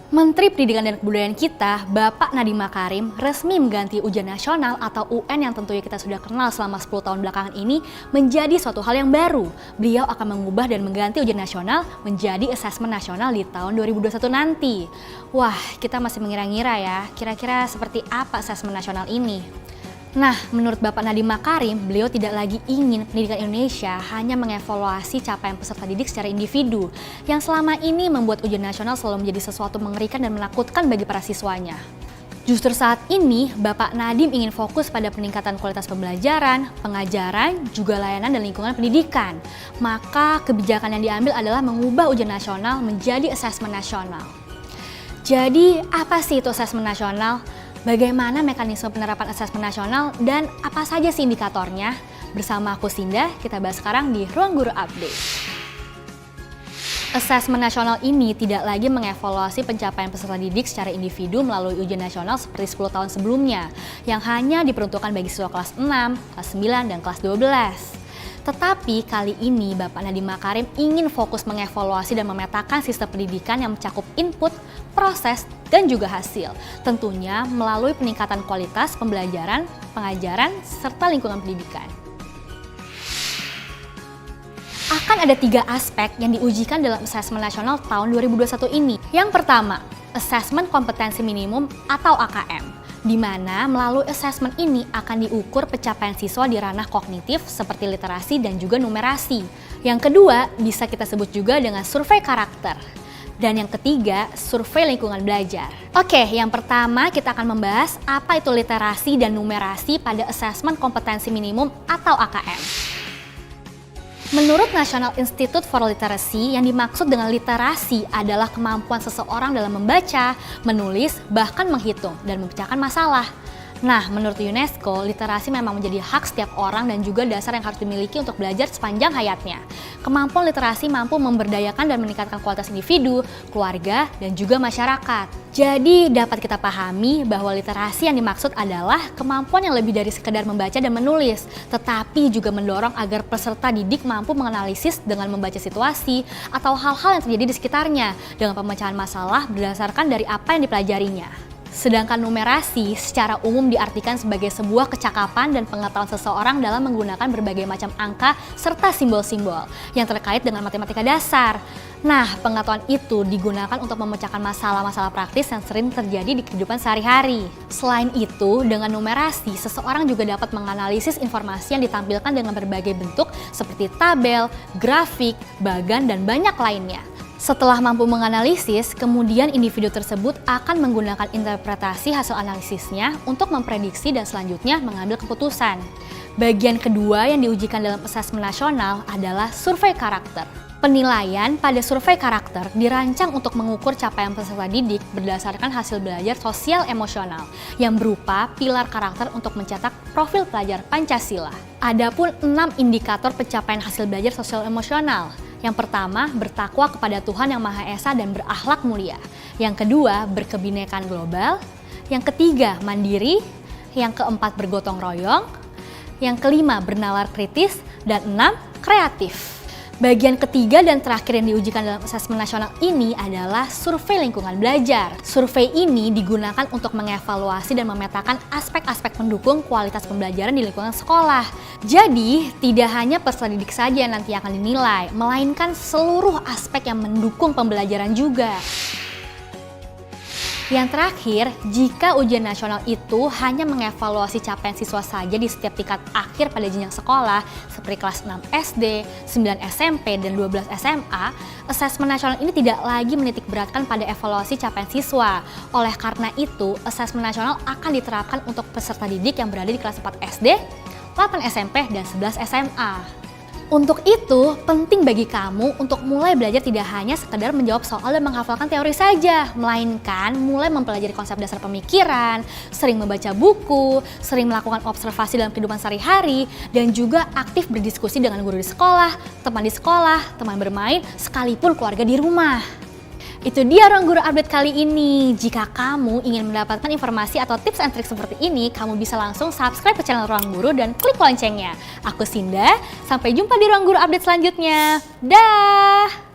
Menteri Pendidikan dan Kebudayaan kita, Bapak Nadiem Makarim, resmi mengganti ujian nasional atau UN yang tentunya kita sudah kenal selama 10 tahun belakangan ini menjadi suatu hal yang baru. Beliau akan mengubah dan mengganti ujian nasional menjadi asesmen nasional di tahun 2021 nanti. Wah, kita masih mengira-ngira ya, kira-kira seperti apa asesmen nasional ini? Nah, menurut Bapak Nadiem Makarim, beliau tidak lagi ingin pendidikan Indonesia hanya mengevaluasi capaian peserta didik secara individu, yang selama ini membuat ujian nasional selalu menjadi sesuatu mengerikan dan menakutkan bagi para siswanya. Justru saat ini, Bapak Nadiem ingin fokus pada peningkatan kualitas pembelajaran, pengajaran, juga layanan dan lingkungan pendidikan. Maka kebijakan yang diambil adalah mengubah ujian nasional menjadi asesmen nasional. Jadi, apa sih itu asesmen nasional? Bagaimana mekanisme penerapan asesmen nasional dan apa saja sih indikatornya? Bersama aku Sinda, kita bahas sekarang di Ruang Guru Update. Asesmen nasional ini tidak lagi mengevaluasi pencapaian peserta didik secara individu melalui ujian nasional seperti 10 tahun sebelumnya, yang hanya diperuntukkan bagi siswa kelas 6, kelas 9, dan kelas 12. Tetapi kali ini Bapak Nadiem Makarim ingin fokus mengevaluasi dan memetakan sistem pendidikan yang mencakup input, proses, dan juga hasil. Tentunya melalui peningkatan kualitas pembelajaran, pengajaran, serta lingkungan pendidikan. Akan ada 3 aspek yang diujikan dalam asesmen nasional tahun 2021 ini. Yang pertama, asesmen kompetensi minimum atau AKM. Di mana melalui asesmen ini akan diukur pencapaian siswa di ranah kognitif seperti literasi dan juga numerasi. Yang kedua, bisa kita sebut juga dengan survei karakter. Dan yang ketiga, survei lingkungan belajar. Oke, yang pertama kita akan membahas apa itu literasi dan numerasi pada asesmen kompetensi minimum atau AKM. Menurut National Institute for Literacy, yang dimaksud dengan literasi adalah kemampuan seseorang dalam membaca, menulis, bahkan menghitung, dan memecahkan masalah. Nah, menurut UNESCO, literasi memang menjadi hak setiap orang dan juga dasar yang harus dimiliki untuk belajar sepanjang hayatnya. Kemampuan literasi mampu memberdayakan dan meningkatkan kualitas individu, keluarga, dan juga masyarakat. Jadi, dapat kita pahami bahwa literasi yang dimaksud adalah kemampuan yang lebih dari sekedar membaca dan menulis, tetapi juga mendorong agar peserta didik mampu menganalisis dengan membaca situasi atau hal-hal yang terjadi di sekitarnya dengan pemecahan masalah berdasarkan dari apa yang dipelajarinya. Sedangkan numerasi secara umum diartikan sebagai sebuah kecakapan dan pengetahuan seseorang dalam menggunakan berbagai macam angka serta simbol-simbol yang terkait dengan matematika dasar. Nah, pengetahuan itu digunakan untuk memecahkan masalah-masalah praktis yang sering terjadi di kehidupan sehari-hari. Selain itu, dengan numerasi, seseorang juga dapat menganalisis informasi yang ditampilkan dengan berbagai bentuk seperti tabel, grafik, bagan, dan banyak lainnya. Setelah mampu menganalisis, kemudian individu tersebut akan menggunakan interpretasi hasil analisisnya untuk memprediksi dan selanjutnya mengambil keputusan. Bagian kedua yang diujikan dalam asesmen nasional adalah survei karakter. Penilaian pada survei karakter dirancang untuk mengukur capaian peserta didik berdasarkan hasil belajar sosial emosional yang berupa pilar karakter untuk mencetak profil pelajar Pancasila. Adapun 6 indikator pencapaian hasil belajar sosial emosional. Yang pertama, bertakwa kepada Tuhan Yang Maha Esa dan berakhlak mulia. Yang kedua, berkebinekaan global. Yang ketiga, mandiri. Yang keempat, bergotong royong. Yang kelima, bernalar kritis. Dan 6, kreatif. Bagian ketiga dan terakhir yang diujikan dalam asesmen nasional ini adalah survei lingkungan belajar. Survei ini digunakan untuk mengevaluasi dan memetakan aspek-aspek pendukung kualitas pembelajaran di lingkungan sekolah. Jadi, tidak hanya peserta didik saja yang nanti akan dinilai, melainkan seluruh aspek yang mendukung pembelajaran juga. Yang terakhir, jika ujian nasional itu hanya mengevaluasi capaian siswa saja di setiap tingkat akhir pada jenjang sekolah, seperti kelas 6 SD, 9 SMP, dan 12 SMA, asesmen nasional ini tidak lagi menitik beratkan pada evaluasi capaian siswa. Oleh karena itu, asesmen nasional akan diterapkan untuk peserta didik yang berada di kelas 4 SD, 8 SMP, dan 11 SMA. Untuk itu, penting bagi kamu untuk mulai belajar tidak hanya sekedar menjawab soal dan menghafalkan teori saja, melainkan mulai mempelajari konsep dasar pemikiran, sering membaca buku, sering melakukan observasi dalam kehidupan sehari-hari, dan juga aktif berdiskusi dengan guru di sekolah, teman bermain, sekalipun keluarga di rumah. Itu dia Ruang Guru Update kali ini. Jika kamu ingin mendapatkan informasi atau tips and trik seperti ini, kamu bisa langsung subscribe ke channel Ruang Guru dan klik loncengnya. Aku Sinda, sampai jumpa di Ruang Guru Update selanjutnya. Dah!